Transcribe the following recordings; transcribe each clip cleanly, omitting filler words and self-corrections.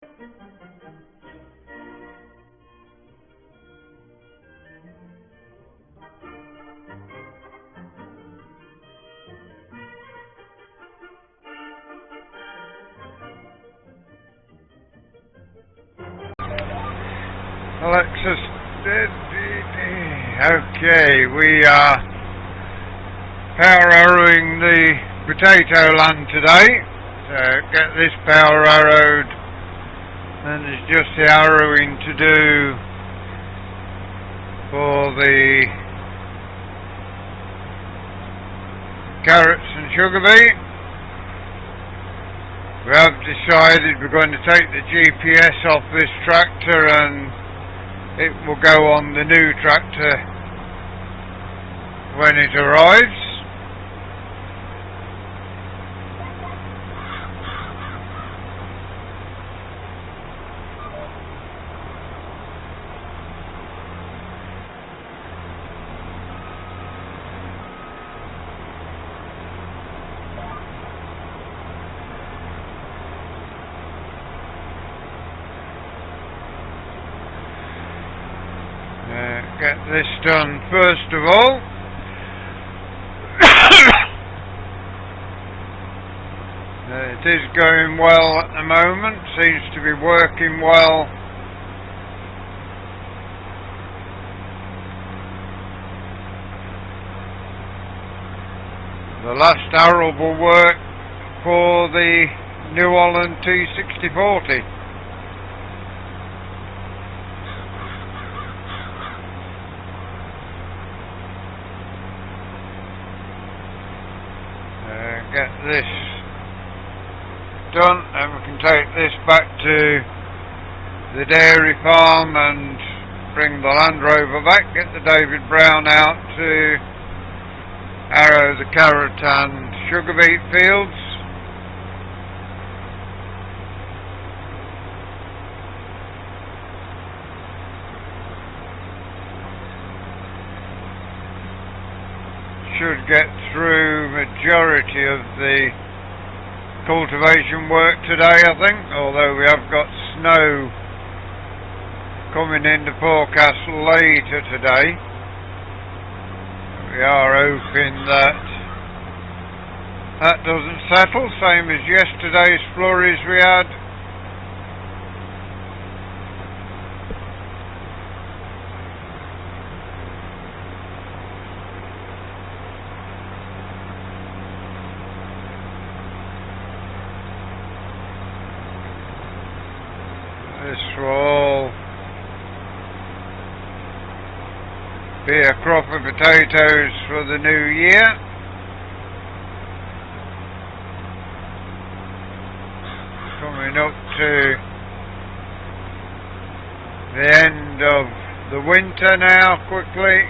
Alexis, okay, we are power harrowing the potato land today. So get this power harrowed, and there's just the harrowing to do for the carrots and sugar beet. We have decided we're going to take the GPS off this tractor and it will go on the new tractor when it arrives. Get this done first of all. It is going well at the moment, seems to be working well. The last arable work for the New Holland T6040. Get this done and we can take this back to the dairy farm and bring the Land Rover back, get the David Brown out to harrow the carrot and sugar beet fields. Should get through majority of the cultivation work today, I think, although we have got snow coming in the forecast later today. We are hoping that that doesn't settle, same as yesterday's flurries we had. This will be a crop of potatoes for the new year. Coming up to the end of the winter now, quickly.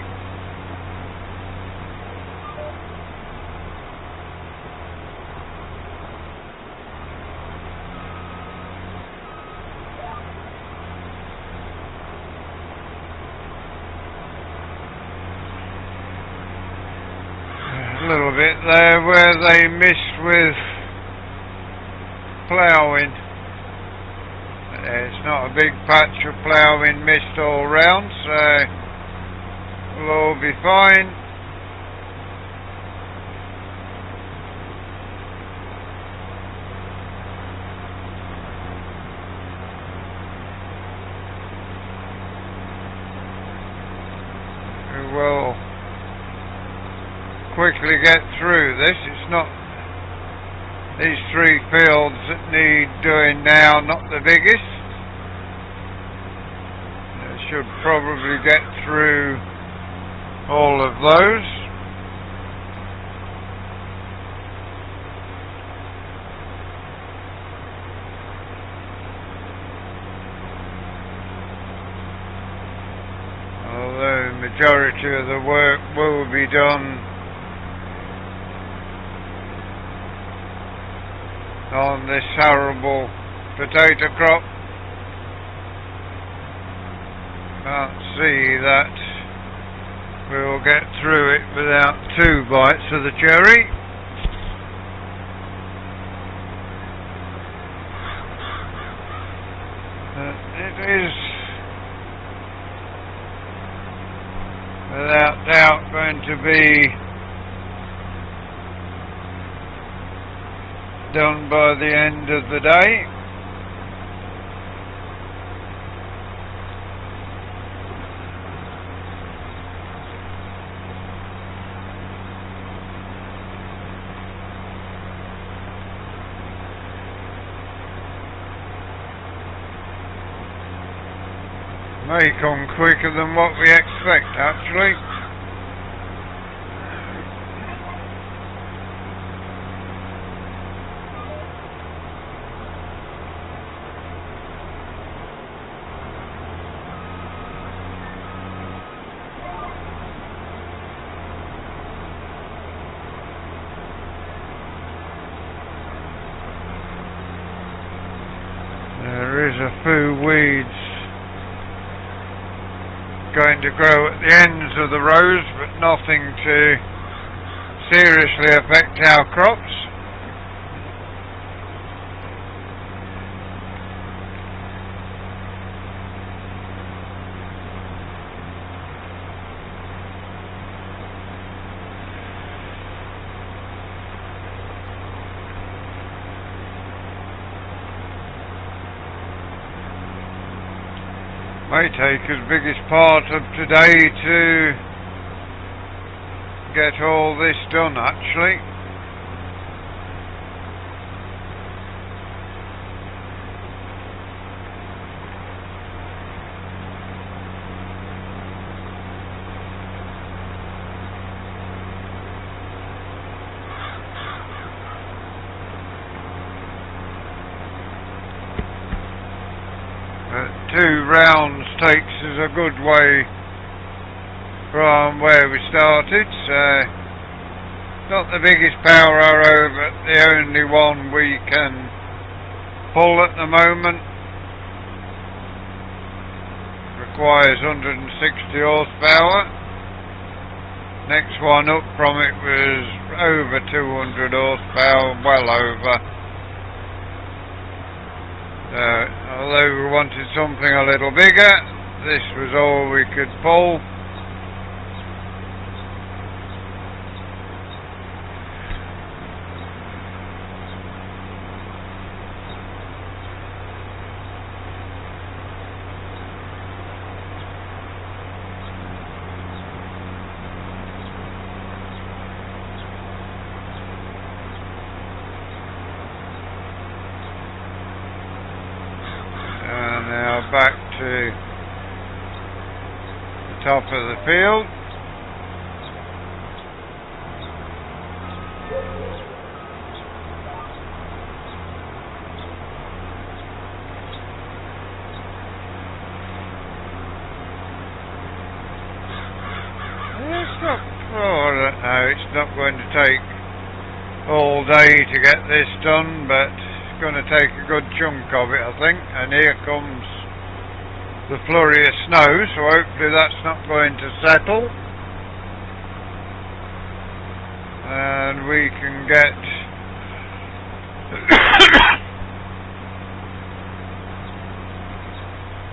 A little bit there where they missed with ploughing. It's not a big patch of ploughing missed all round, so we'll all be fine. We will quickly get through this. It's not these three fields that need doing now, not the biggest. Should probably get through all of those. Although the majority of the work will be done on this arable potato crop. Can't see that we will get through it without 2 bites of the cherry. It is without doubt going to be done by the end of the day. May come quicker than what we expect, actually. There is a few weeds going to grow at the ends of the rows, but nothing to seriously affect our crops. May take as biggest part of today to get all this done, actually. Two rounds takes us a good way from where we started, so not the biggest power arrow, but the only one we can pull at the moment. Requires 160 horsepower. Next one up from it was over 200 horsepower, well over. Although we wanted something a little bigger, this was all we could pull. Now back to the top of the field. It's not going to take all day to get this done, but going to take a good chunk of it, I think. And here comes the flurry of snow, so hopefully that's not going to settle and we can get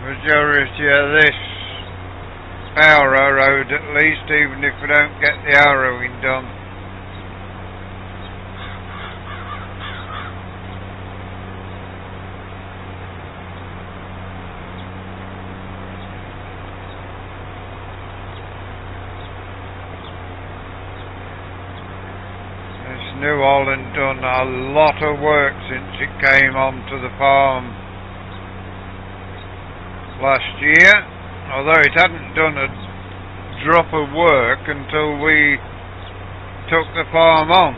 majority of this power road at least, even if we don't get the harrowing done. New Holland done a lot of work since it came onto the farm last year, although it hadn't done a drop of work until we took the farm on.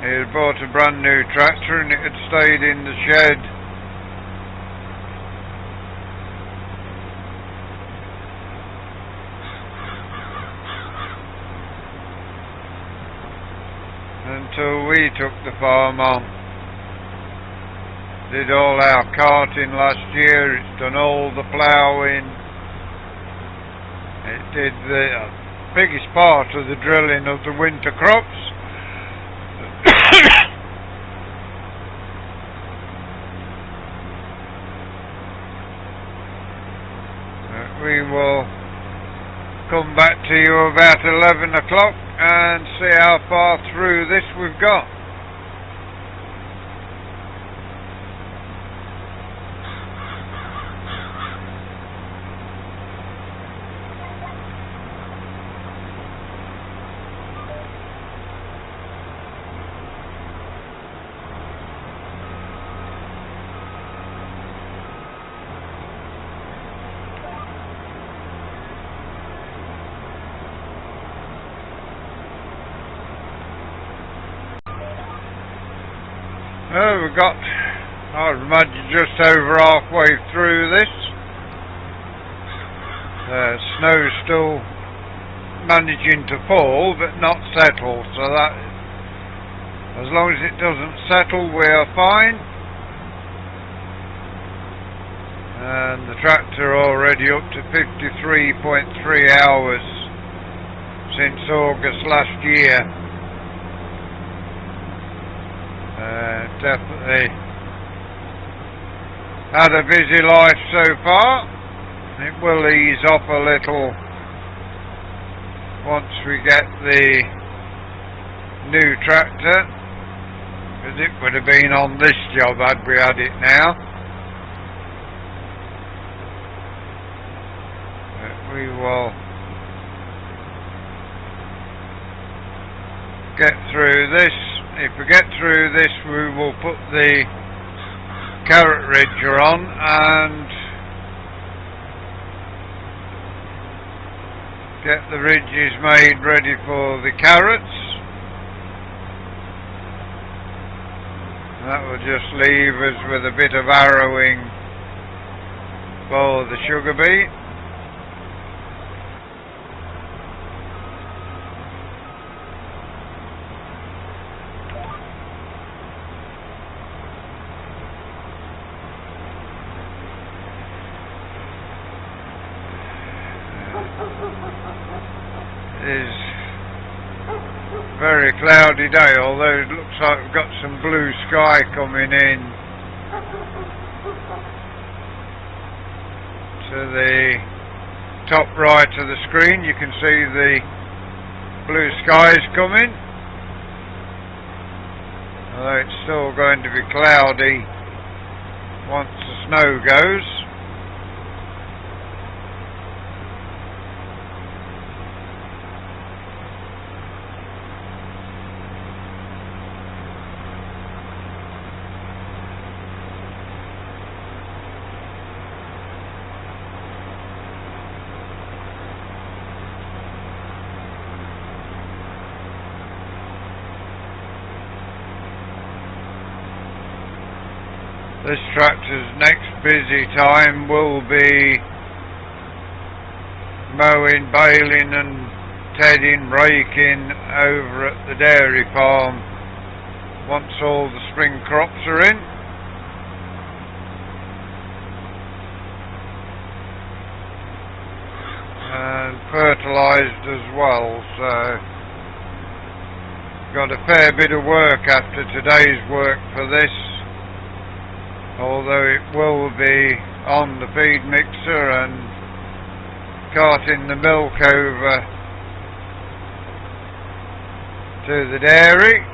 He had bought a brand new tractor and it had stayed in the shed until we took the farm on. Did all our carting last year, it's done all the ploughing, it did the biggest part of the drilling of the winter crops. we will come back to you about 11 o'clock and see how far through this we've got. We've got, I would imagine, just over halfway through this. Snow's still managing to fall but not settle, so that, as long as it doesn't settle, we are fine. And the tractor already up to 53.3 hours since August last year. Definitely had a busy life so far. It will ease off a little once we get the new tractor, because it would have been on this job had we had it now. But we will get through this. If we get through this, we will put the carrot ridger on and get the ridges made ready for the carrots. And that will just leave us with a bit of harrowing for the sugar beet. Is very cloudy day, although it looks like we've got some blue sky coming in to the top right of the screen. You can see the blue skies coming, although it's still going to be cloudy once the snow goes. This tractor's next busy time will be mowing, baling and tedding, raking over at the dairy farm once all the spring crops are in. And fertilised as well, so got a fair bit of work after today's work for this. Although it will be on the feed mixer and carting the milk over to the dairy.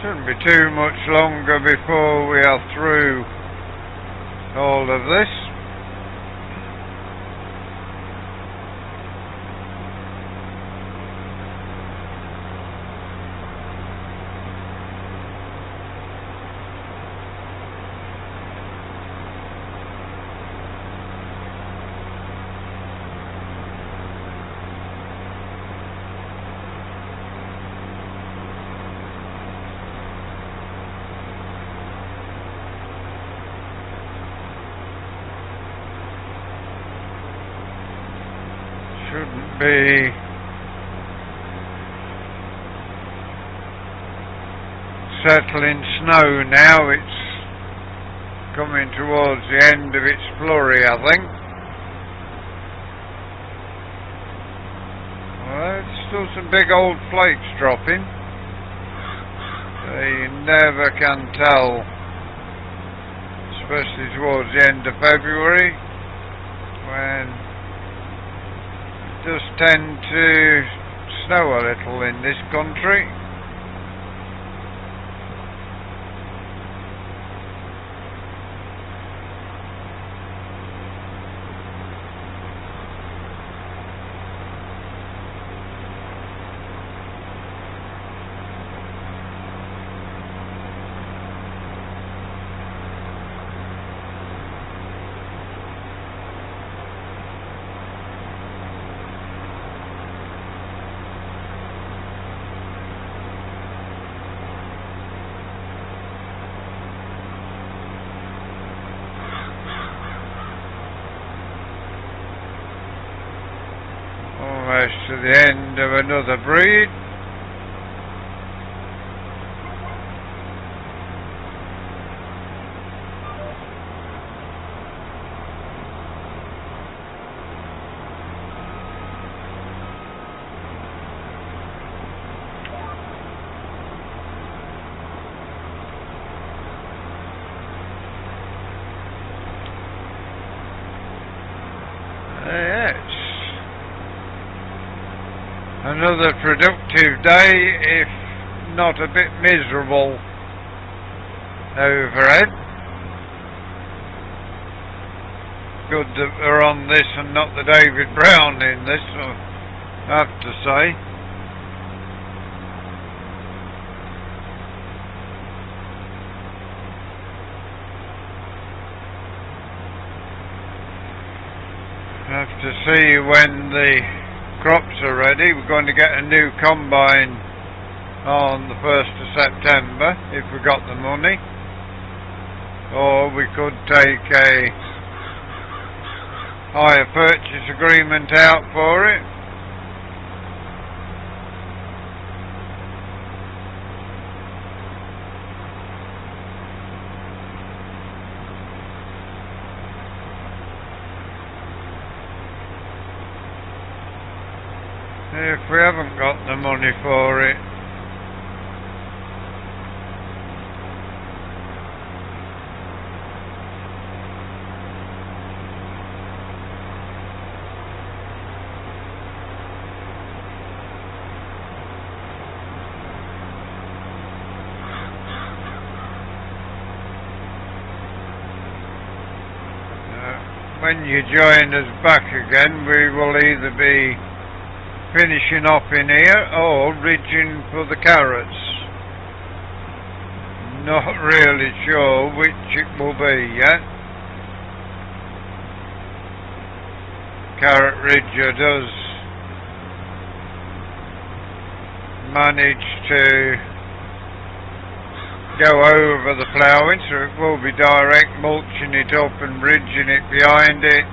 Shouldn't be too much longer before we are through all of this. shouldn't be settling snow now. It's coming towards the end of its flurry, I think. Well, there's still some big old flakes dropping. So you never can tell, especially towards the end of February, when it does tend to snow a little in this country. Almost to the end of another breed. Yes. Another productive day, if not a bit miserable overhead. Good that we're on this and not the David Brown in this, I have to say. I have to see when the crops are ready. We're going to get a new combine on the 1st of September if we got the money, or we could take a hire purchase agreement out for it. If we haven't got the money for it, when you join us back again, we will either be finishing off in here or ridging for the carrots. Not really sure which it will be yet. Carrot ridger does manage to go over the ploughing, so it will be direct mulching it up and ridging it behind it.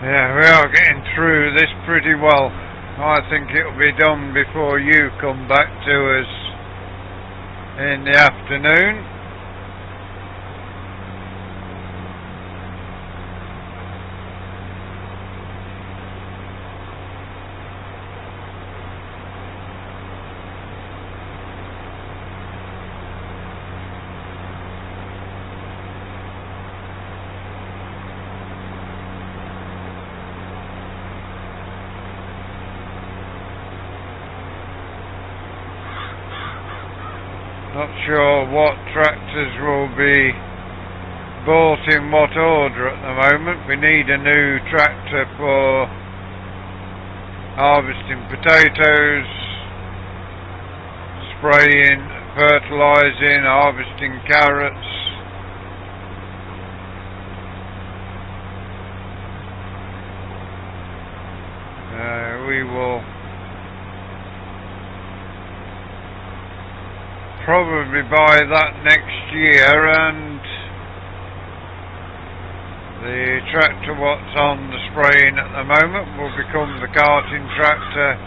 Yeah, we are getting through this pretty well. I think it'll be done before you come back to us in the afternoon. Not sure what tractors will be bought in what order at the moment. We need a new tractor for harvesting potatoes, spraying, fertilising, harvesting carrots. we will probably buy that next year, and the tractor what's on the spraying at the moment will become the carting tractor.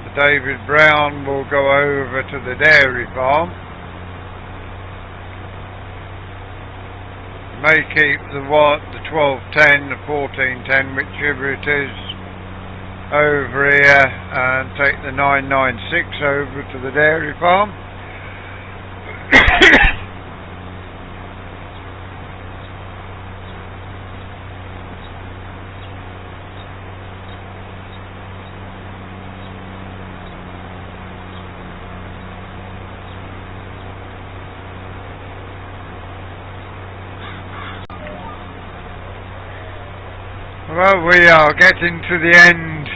The David Brown will go over to the dairy farm. May keep the 1210, the 1410, whichever it is, over here, and take the 996 over to the dairy farm. Well, we are getting to the end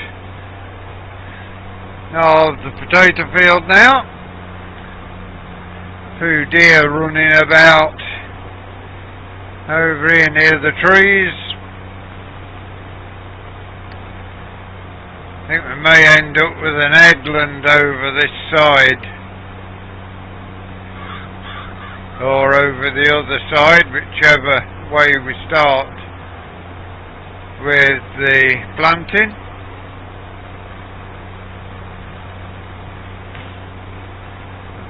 of the potato field now. Two deer running about over here near the trees. I think we may end up with an headland over this side, or over the other side, whichever way we start with the planting.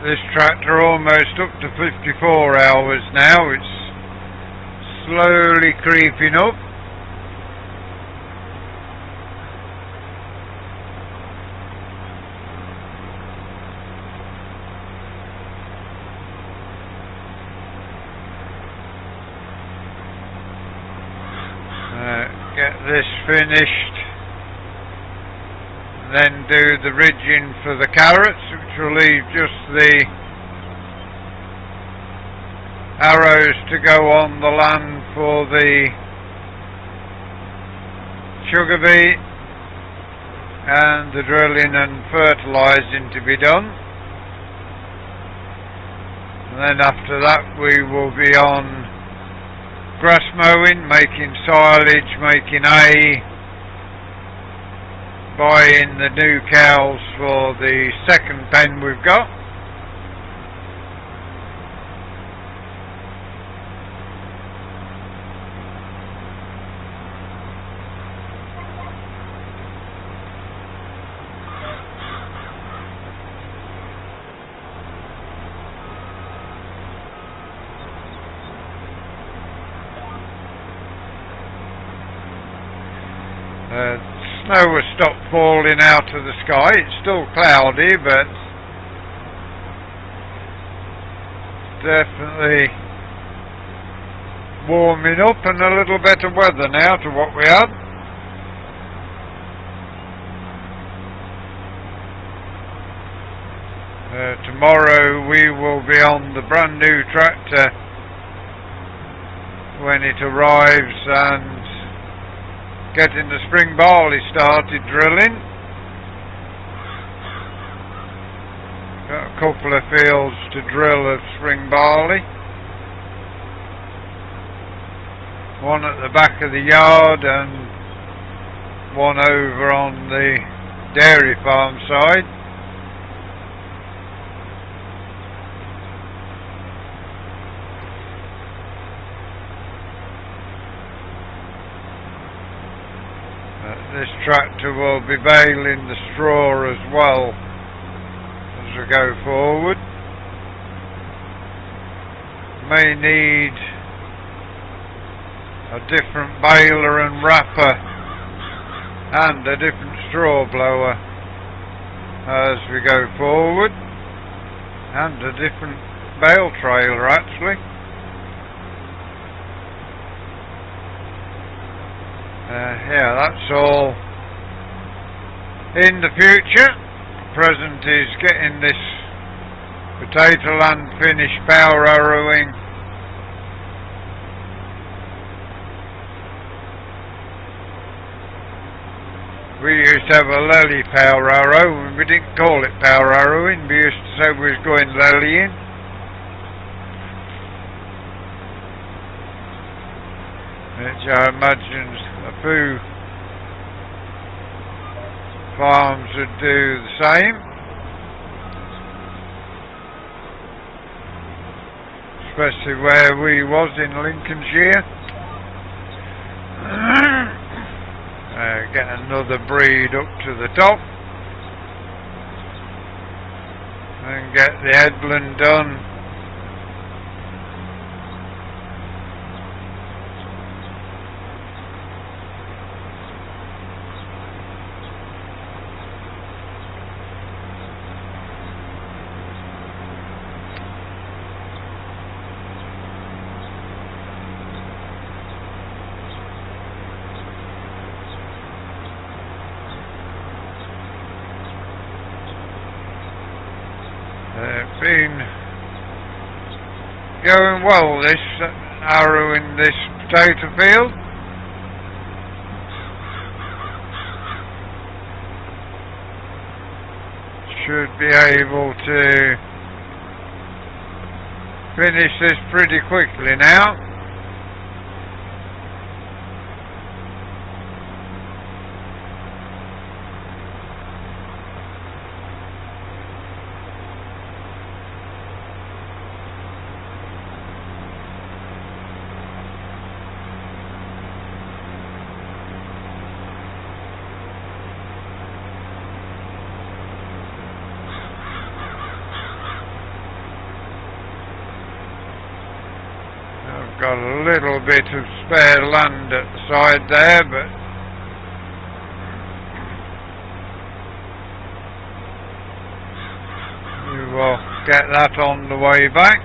This tractor almost up to 54 hours now. It's slowly creeping up. Get this finished, then do the ridging for the carrots, which will leave just the arrows to go on the land for the sugar beet, and the drilling and fertilising to be done. And then after that we will be on grass mowing, making silage, making hay, buying the new cows for the second pen we've got. Snow has stopped falling out of the sky. It's still cloudy, but definitely warming up and a little better weather now to what we had. Tomorrow we will be on the brand new tractor when it arrives, and getting the spring barley started drilling. Got a couple of fields to drill of spring barley. One at the back of the yard and one over on the dairy farm side. This tractor will be baling the straw as well as we go forward. May need a different baler and wrapper and a different straw blower as we go forward, and a different bale trailer actually. Yeah, that's all in the future. Present is getting this potato land finished, power harrowing. We used to have a lely power harrow, and we didn't call it power harrowing. We used to say we was going lelying. Which I imagine a few farms would do the same. Especially where we was in Lincolnshire. Get another breed up to the top and get the headland done. Been going well, this harrowing this potato field. Should be able to finish this pretty quickly now. Got a little bit of spare land at the side there, but we will get that on the way back.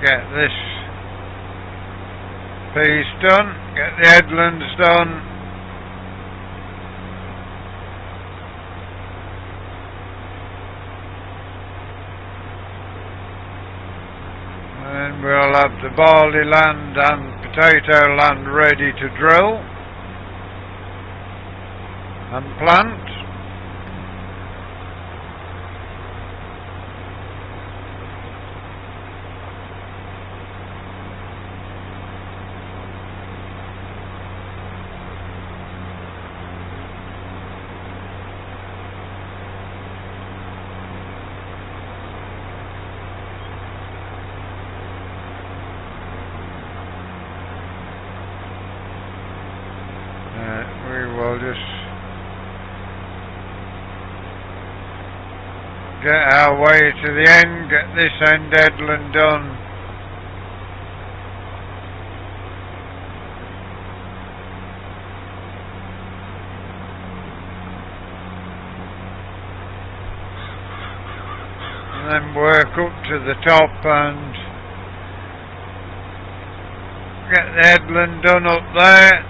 Get this piece done, get the headlands done, and we'll have the barley land and potato land ready to drill and plant. We will just get our way to the end, get this end headland done. And then work up to the top and get the headland done up there.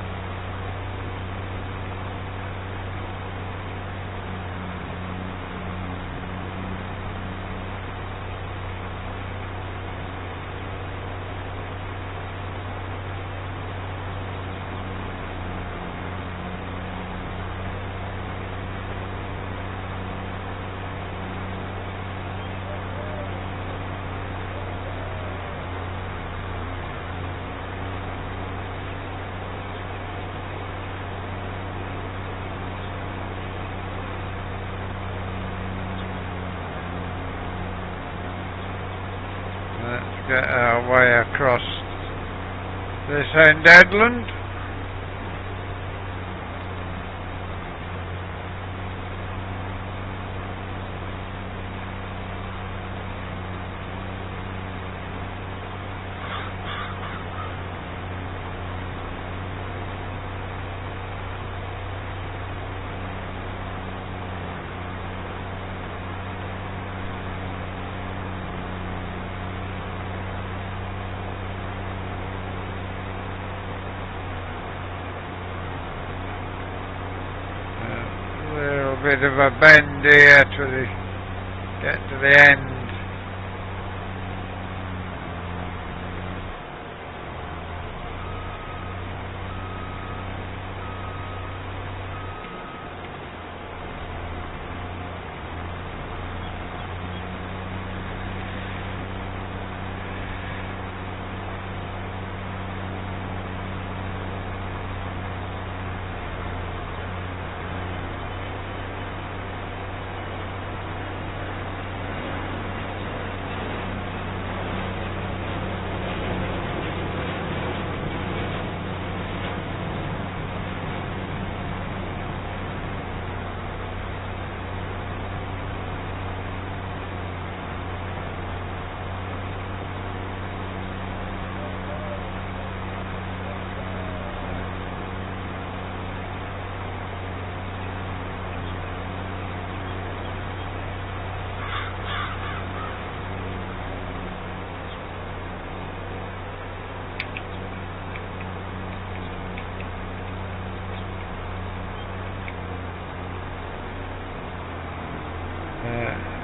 Let's get our way across this end headland. bit of a bend here to get to the end.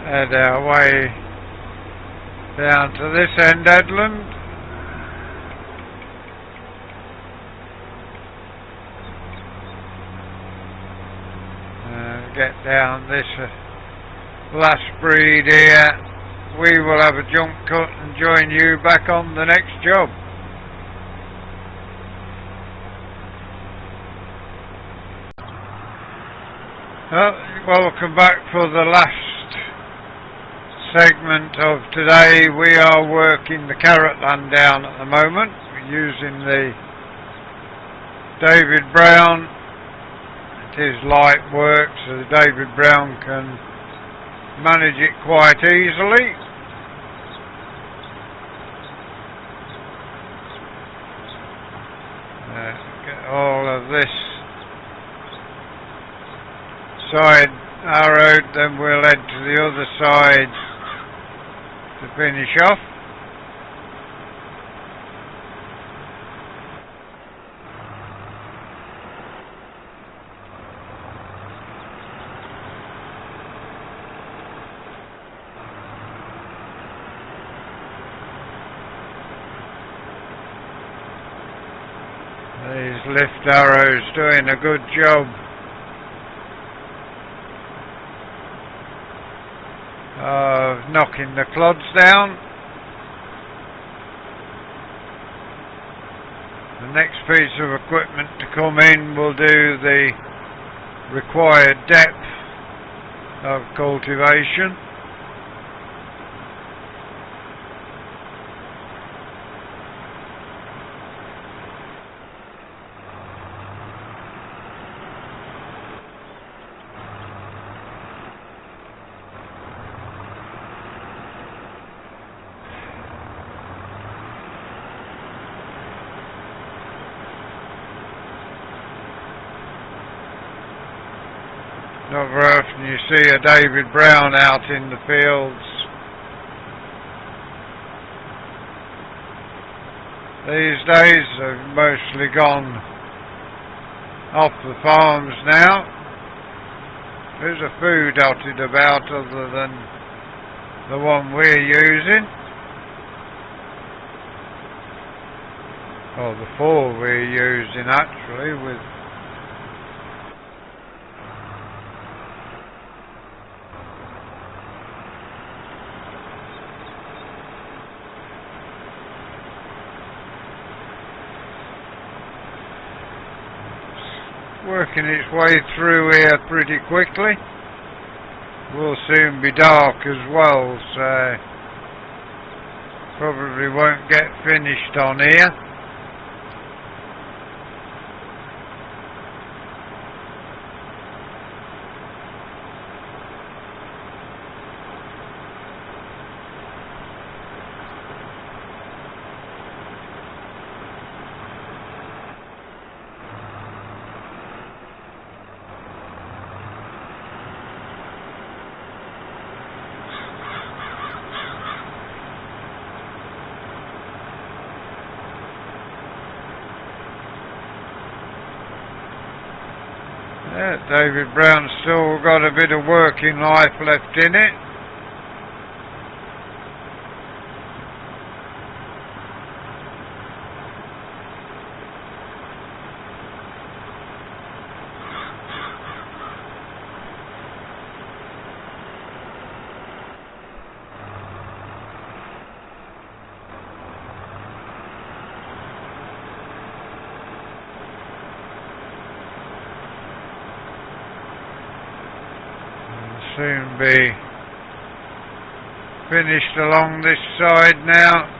Head our way down to this end headland. Get down this last breed here. We will have a jump cut and join you back on the next job. Welcome back for the last segment of today. We are working the carrot land down at the moment. We're using the David Brown. It is light work, so the David Brown can manage it quite easily. Get all of this side arrowed, then we'll head to the other side to finish off. These lift arrows doing a good job of knocking the clods down. The next piece of equipment to come in will do the required depth of cultivation. Not very often you see a David Brown out in the fields. These days they've mostly gone off the farms now. There's a few dotted about other than the one we're using. Or the four we're using actually, with working its way through here pretty quickly. Will soon be dark as well, so probably won't get finished on here. Yeah, David Brown's still got a bit of working life left in it. Soon be finished along this side now.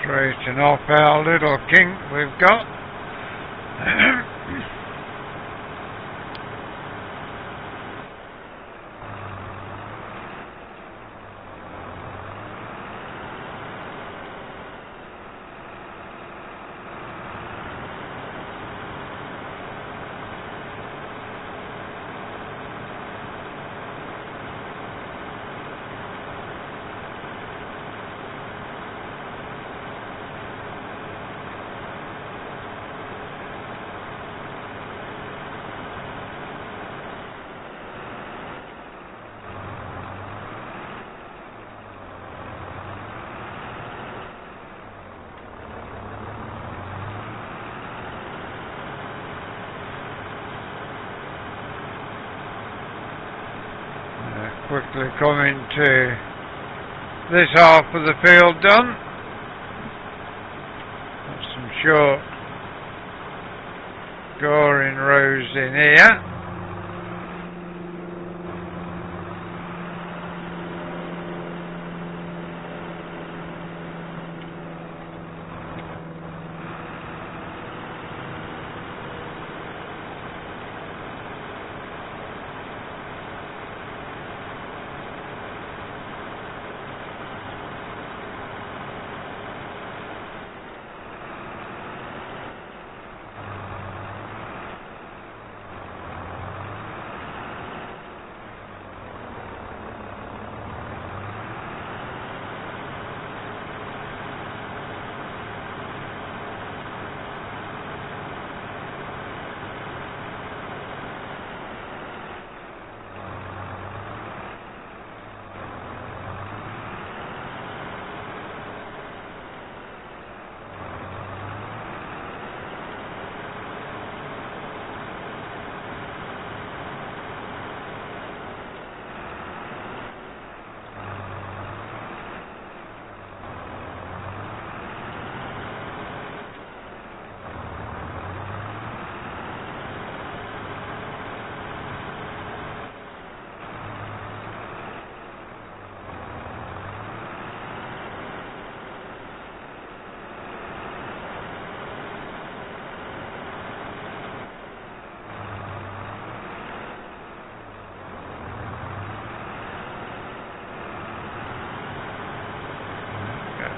Straighten off our little kink we've got. Quickly coming to this half of the field done. Got some short goring rows in here.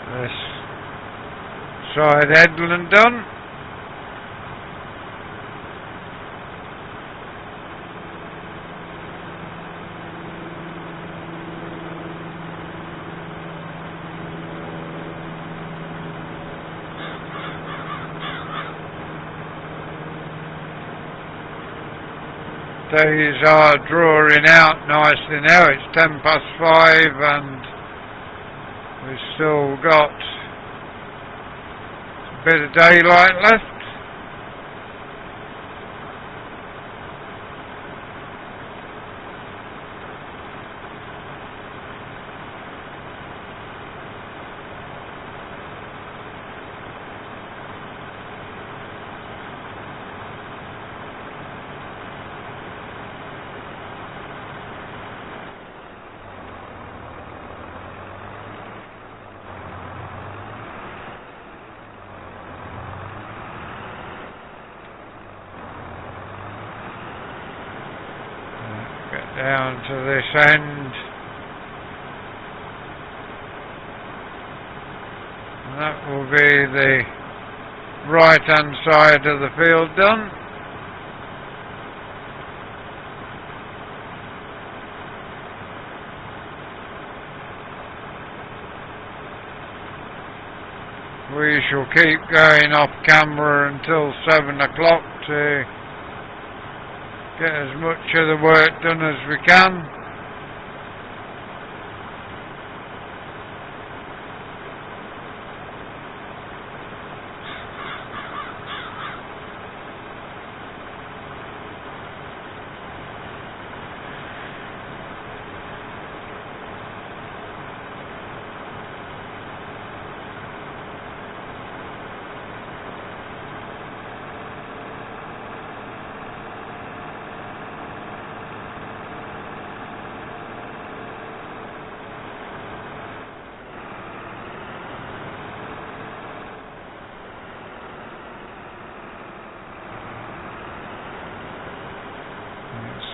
This side headland done. Days are drawing out nicely now. It's 5:10 and we've still got a bit of daylight left. down to this end, and that will be the right hand side of the field done. We shall keep going off camera until 7 o'clock to get as much of the work done as we can.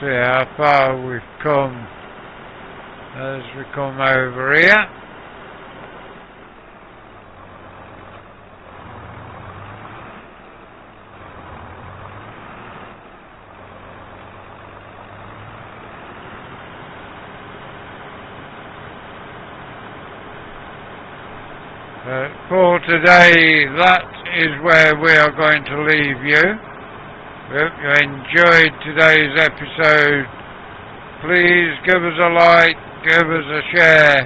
See how far we've come as we come over here. For today, that is where we are going to leave you. We hope you enjoyed today's episode. Please give us a like, give us a share,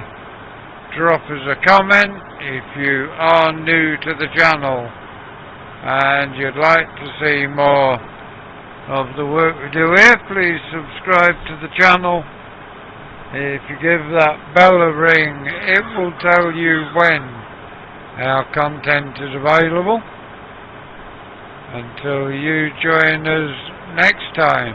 drop us a comment if you are new to the channel and you'd like to see more of the work we do here. Please subscribe to the channel. If you give that bell a ring, it will tell you when our content is available. Until you join us next time,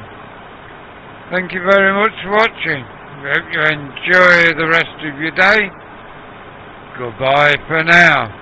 thank you very much for watching. We hope you enjoy the rest of your day. Goodbye for now.